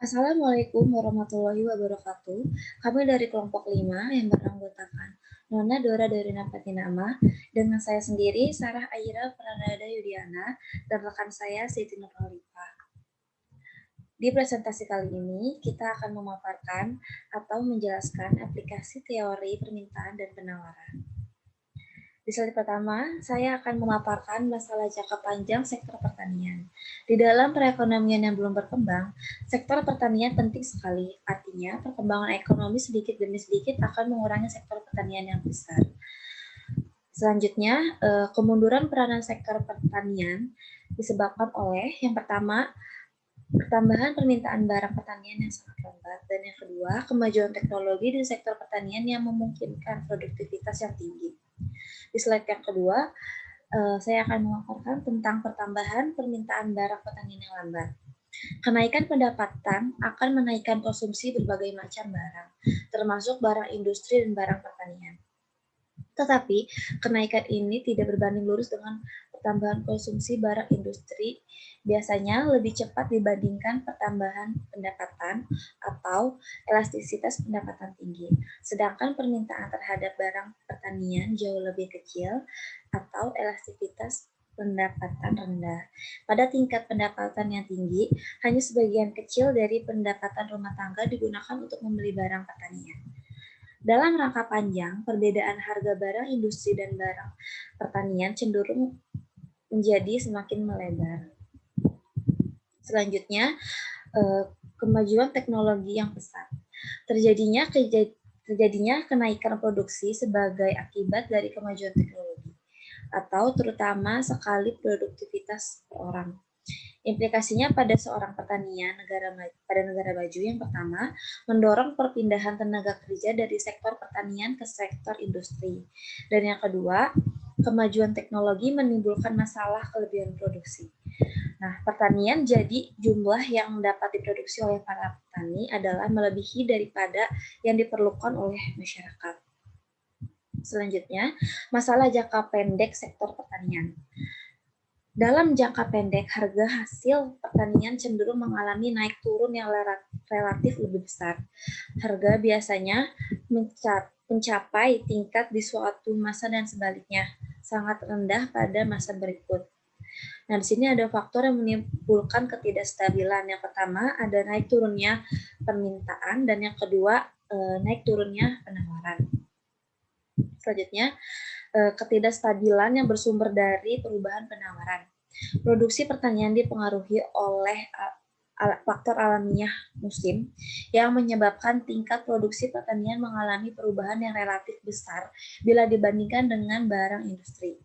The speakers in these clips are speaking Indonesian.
Assalamualaikum warahmatullahi wabarakatuh. Kami dari kelompok 5 yang beranggotakan Nona Dora Dorina Patinama dengan saya sendiri Sarah Aira Pranada Yudiana dan rekan saya Siti Nurhalifa. Di presentasi kali ini kita akan memaparkan atau menjelaskan aplikasi teori permintaan dan penawaran. Di slide pertama, saya akan memaparkan masalah jangka panjang sektor pertanian. Di dalam perekonomian yang belum berkembang, sektor pertanian penting sekali. Artinya, perkembangan ekonomi sedikit demi sedikit akan mengurangi sektor pertanian yang besar. Selanjutnya, kemunduran peranan sektor pertanian disebabkan oleh yang pertama, pertambahan permintaan barang pertanian yang sangat lambat, dan yang kedua, kemajuan teknologi di sektor pertanian yang memungkinkan produktivitas yang tinggi. Di slide yang kedua, saya akan memaparkan tentang pertambahan permintaan barang pertanian yang lambat. Kenaikan pendapatan akan menaikkan konsumsi berbagai macam barang, termasuk barang industri dan barang pertanian. Tetapi, kenaikan ini tidak berbanding lurus dengan pertambahan konsumsi barang industri, biasanya lebih cepat dibandingkan pertambahan pendapatan atau elastisitas pendapatan tinggi. Sedangkan permintaan terhadap barang pertanian jauh lebih kecil atau elastisitas pendapatan rendah. Pada tingkat pendapatan yang tinggi, hanya sebagian kecil dari pendapatan rumah tangga digunakan untuk membeli barang pertanian. Dalam rangka panjang, perbedaan harga barang industri dan barang pertanian cenderung menjadi semakin melebar. Selanjutnya, kemajuan teknologi yang pesat. Terjadinya kenaikan produksi sebagai akibat dari kemajuan teknologi, atau terutama sekali produktivitas orang. Implikasinya pada seorang pertanian pada negara maju yang pertama, mendorong perpindahan tenaga kerja dari sektor pertanian ke sektor industri. Dan yang kedua, kemajuan teknologi menimbulkan masalah kelebihan produksi. Nah, pertanian jadi jumlah yang dapat diproduksi oleh para petani adalah melebihi daripada yang diperlukan oleh masyarakat. Selanjutnya, masalah jangka pendek sektor pertanian. Dalam jangka pendek, harga hasil pertanian cenderung mengalami naik turun yang relatif lebih besar. Harga biasanya mencapai tingkat di suatu masa dan sebaliknya, sangat rendah pada masa berikut. Nah, di sini ada faktor yang menimbulkan ketidakstabilan. Yang pertama, ada naik turunnya permintaan, dan yang kedua, naik turunnya penawaran. Selanjutnya, ketidakstabilan yang bersumber dari perubahan penawaran. Produksi pertanian dipengaruhi oleh faktor alamiah musim yang menyebabkan tingkat produksi pertanian mengalami perubahan yang relatif besar bila dibandingkan dengan barang industri.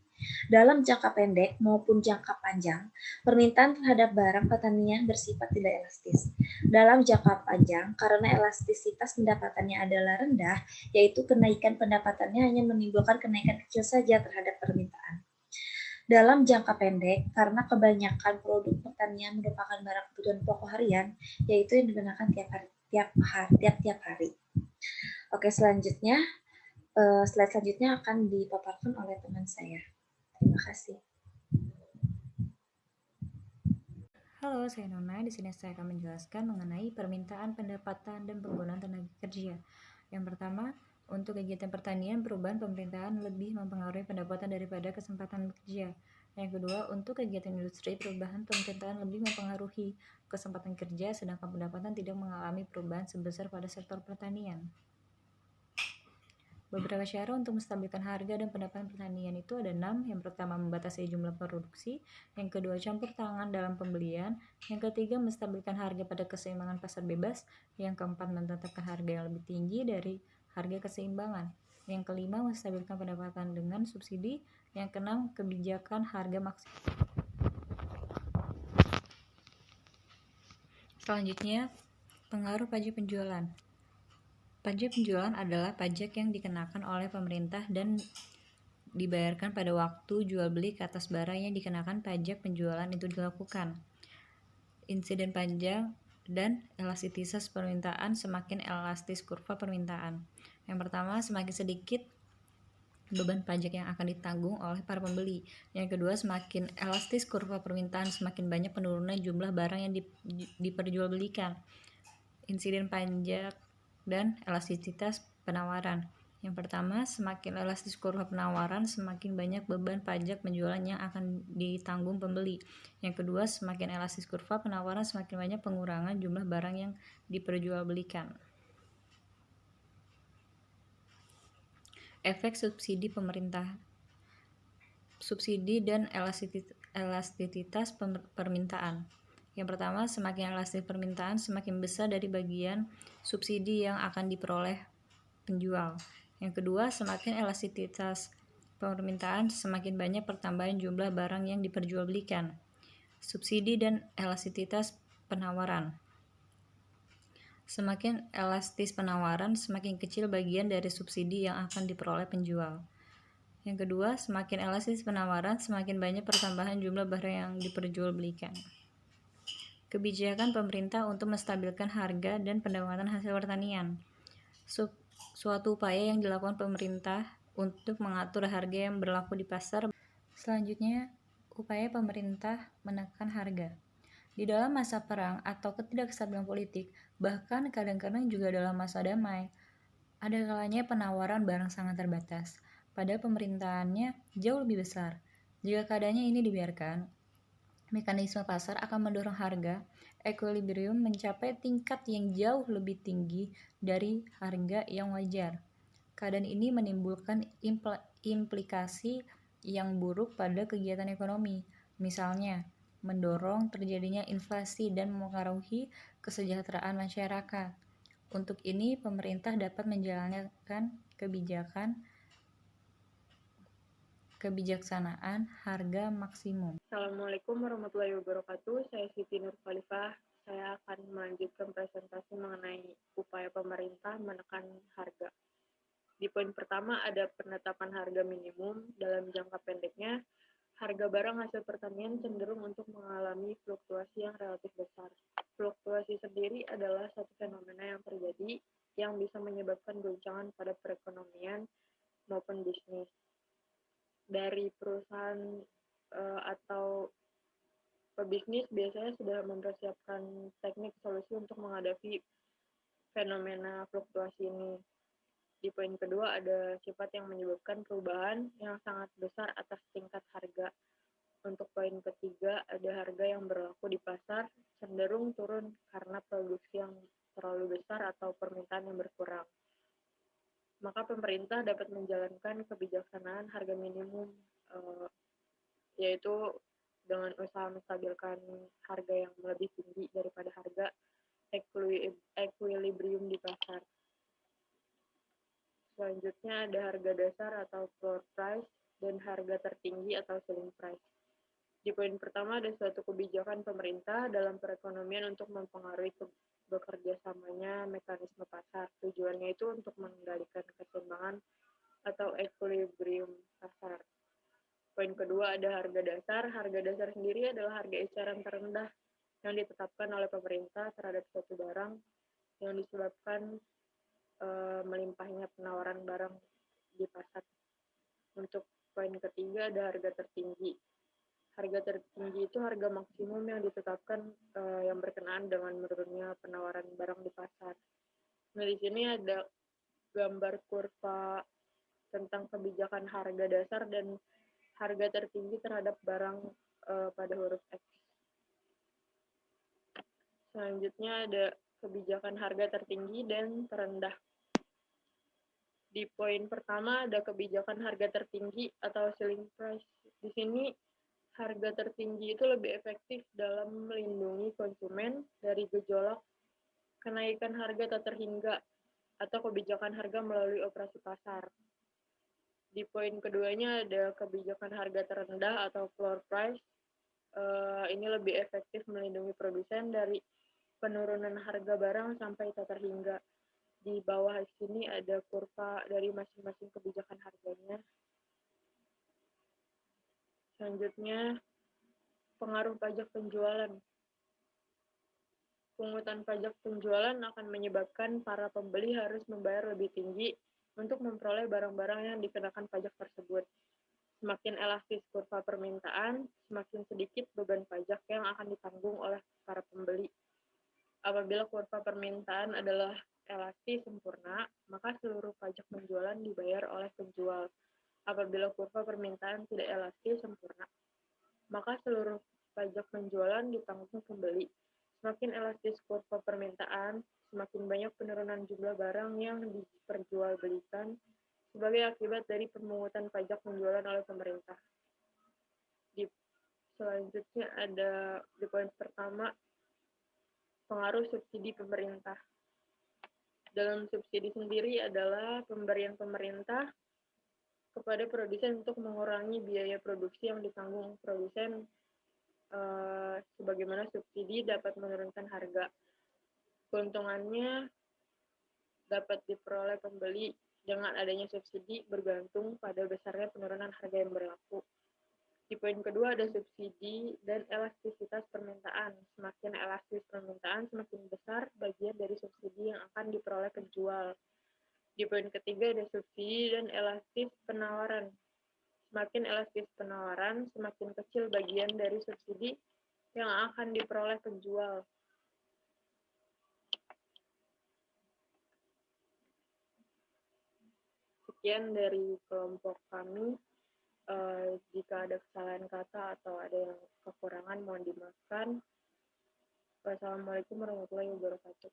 Dalam jangka pendek maupun jangka panjang, permintaan terhadap barang pertanian bersifat tidak elastis. Dalam jangka panjang, karena elastisitas pendapatannya adalah rendah, yaitu kenaikan pendapatannya hanya menimbulkan kenaikan kecil saja terhadap permintaan. Dalam jangka pendek, karena kebanyakan produk pertanian merupakan barang kebutuhan pokok harian, yaitu yang digunakan tiap-tiap hari. Oke, selanjutnya, slide selanjutnya akan dipaparkan oleh teman saya. Terima kasih. Halo, saya Nona. Di sini saya akan menjelaskan mengenai permintaan, pendapatan, dan penggunaan tenaga kerja. Yang pertama, untuk kegiatan pertanian, perubahan pemerintahan lebih mempengaruhi pendapatan daripada kesempatan bekerja. Yang kedua, untuk kegiatan industri, perubahan pemerintahan lebih mempengaruhi kesempatan kerja, sedangkan pendapatan tidak mengalami perubahan sebesar pada sektor pertanian. Beberapa cara untuk menstabilkan harga dan pendapatan pertanian itu ada 6. Yang pertama, membatasi jumlah produksi. Yang kedua, campur tangan dalam pembelian. Yang ketiga, menstabilkan harga pada keseimbangan pasar bebas. Yang keempat, menetapkan harga yang lebih tinggi dari harga keseimbangan. Yang kelima, menstabilkan pendapatan dengan subsidi. Yang keenam, kebijakan harga maksimal. Selanjutnya, pengaruh pajak penjualan. Pajak penjualan adalah pajak yang dikenakan oleh pemerintah dan dibayarkan pada waktu jual beli ke atas barang yang dikenakan pajak penjualan itu dilakukan. Insiden pajak dan elastisitas permintaan. Semakin elastis kurva permintaan. Yang pertama, semakin sedikit beban pajak yang akan ditanggung oleh para pembeli. Yang kedua, semakin elastis kurva permintaan, semakin banyak penurunan jumlah barang yang diperjualbelikan. insiden pajak dan elastisitas penawaran. Yang pertama, semakin elastis kurva penawaran, semakin banyak beban pajak penjualan yang akan ditanggung pembeli. Yang kedua, semakin elastis kurva penawaran, semakin banyak pengurangan jumlah barang yang diperjualbelikan. Efek subsidi pemerintah. Subsidi dan elastisitas permintaan. Yang pertama, semakin elastis permintaan, semakin besar dari bagian subsidi yang akan diperoleh penjual. Yang kedua, semakin elastisitas permintaan, semakin banyak pertambahan jumlah barang yang diperjualbelikan. Subsidi dan elastisitas penawaran. Semakin elastis penawaran, semakin kecil bagian dari subsidi yang akan diperoleh penjual. Yang kedua, semakin elastis penawaran, semakin banyak pertambahan jumlah barang yang diperjualbelikan. Kebijakan pemerintah untuk menstabilkan harga dan pendapatan hasil pertanian. Suatu upaya yang dilakukan pemerintah untuk mengatur harga yang berlaku di pasar. Selanjutnya, upaya pemerintah menekan harga. Di dalam masa perang atau ketidakstabilan politik, bahkan kadang-kadang juga dalam masa damai, ada kalanya penawaran barang sangat terbatas, padahal pemerintahannya jauh lebih besar. Jika keadaannya ini dibiarkan, mekanisme pasar akan mendorong harga equilibrium mencapai tingkat yang jauh lebih tinggi dari harga yang wajar. Keadaan ini menimbulkan implikasi yang buruk pada kegiatan ekonomi, misalnya mendorong terjadinya inflasi dan mempengaruhi kesejahteraan masyarakat. Untuk ini, pemerintah dapat menjalankan kebijaksanaan harga maksimum. Assalamualaikum warahmatullahi wabarakatuh. Saya Siti Nur Khalifah. Saya akan melanjutkan presentasi mengenai upaya pemerintah menekan harga. Di poin pertama ada penetapan harga minimum. Dalam jangka pendeknya, harga barang hasil pertanian cenderung untuk mengalami fluktuasi yang relatif besar. Fluktuasi sendiri adalah satu fenomena yang terjadi yang bisa menyebabkan goncangan pada perekonomian maupun bisnis. Dari perusahaan atau pebisnis biasanya sudah mempersiapkan teknik solusi untuk menghadapi fenomena fluktuasi ini. Di poin kedua ada sifat yang menyebabkan perubahan yang sangat besar atas tingkat harga. Untuk poin ketiga, ada harga yang berlaku di pasar cenderung turun karena produksi yang terlalu besar atau permintaan yang berkurang. Maka pemerintah dapat menjalankan kebijaksanaan harga minimum, yaitu dengan usaha menstabilkan harga yang lebih tinggi daripada harga equilibrium di pasar. Selanjutnya ada harga dasar atau floor price dan harga tertinggi atau ceiling price. Di poin pertama ada suatu kebijakan pemerintah dalam perekonomian untuk mempengaruhi bekerjasamanya mekanisme pasar. Tujuannya itu untuk mengendalikan keseimbangan atau equilibrium pasar. Poin kedua ada harga dasar. Harga dasar sendiri adalah harga eceran terendah yang ditetapkan oleh pemerintah terhadap suatu barang yang disebabkan melimpahnya penawaran barang di pasar. Untuk poin ketiga ada harga tertinggi. Harga tertinggi itu harga maksimum yang ditetapkan yang berkenaan dengan menurunnya penawaran barang di pasar. Nah, di sini ada gambar kurva tentang kebijakan harga dasar dan harga tertinggi terhadap barang pada huruf X. Selanjutnya ada kebijakan harga tertinggi dan terendah. Di poin pertama ada kebijakan harga tertinggi atau ceiling price. Di sini harga tertinggi itu lebih efektif dalam melindungi konsumen dari gejolak kenaikan harga tak terhingga atau kebijakan harga melalui operasi pasar. Di poin keduanya ada kebijakan harga terendah atau floor price. Ini lebih efektif melindungi produsen dari penurunan harga barang sampai tak terhingga. Di bawah sini ada kurva dari masing-masing kebijakan harganya. Selanjutnya, pengaruh pajak penjualan. Pungutan pajak penjualan akan menyebabkan para pembeli harus membayar lebih tinggi untuk memperoleh barang-barang yang dikenakan pajak tersebut. Semakin elastis kurva permintaan, semakin sedikit beban pajak yang akan ditanggung oleh para pembeli. Apabila kurva permintaan adalah elastis sempurna, maka seluruh pajak penjualan dibayar oleh penjual. Apabila kurva permintaan tidak elastis sempurna, maka seluruh pajak penjualan ditanggung pembeli. Semakin elastis kurva permintaan, semakin banyak penurunan jumlah barang yang diperjualbelikan sebagai akibat dari pemungutan pajak penjualan oleh pemerintah. Selanjutnya ada di poin pertama, pengaruh subsidi pemerintah. Dalam subsidi sendiri adalah pemberian pemerintah kepada produsen untuk mengurangi biaya produksi yang ditanggung produsen, sebagaimana subsidi dapat menurunkan harga. Keuntungannya dapat diperoleh pembeli dengan adanya subsidi bergantung pada besarnya penurunan harga yang berlaku. Di poin kedua ada subsidi dan elastisitas permintaan. Semakin elastis permintaan, semakin besar bagian dari subsidi yang akan diperoleh penjual. Di poin ketiga ada subsidi dan elastis penawaran. Semakin elastis penawaran, semakin kecil bagian dari subsidi yang akan diperoleh penjual. Sekian dari kelompok kami. Jika ada kesalahan kata atau ada yang kekurangan mohon dimaafkan. Wassalamualaikum warahmatullahi wabarakatuh.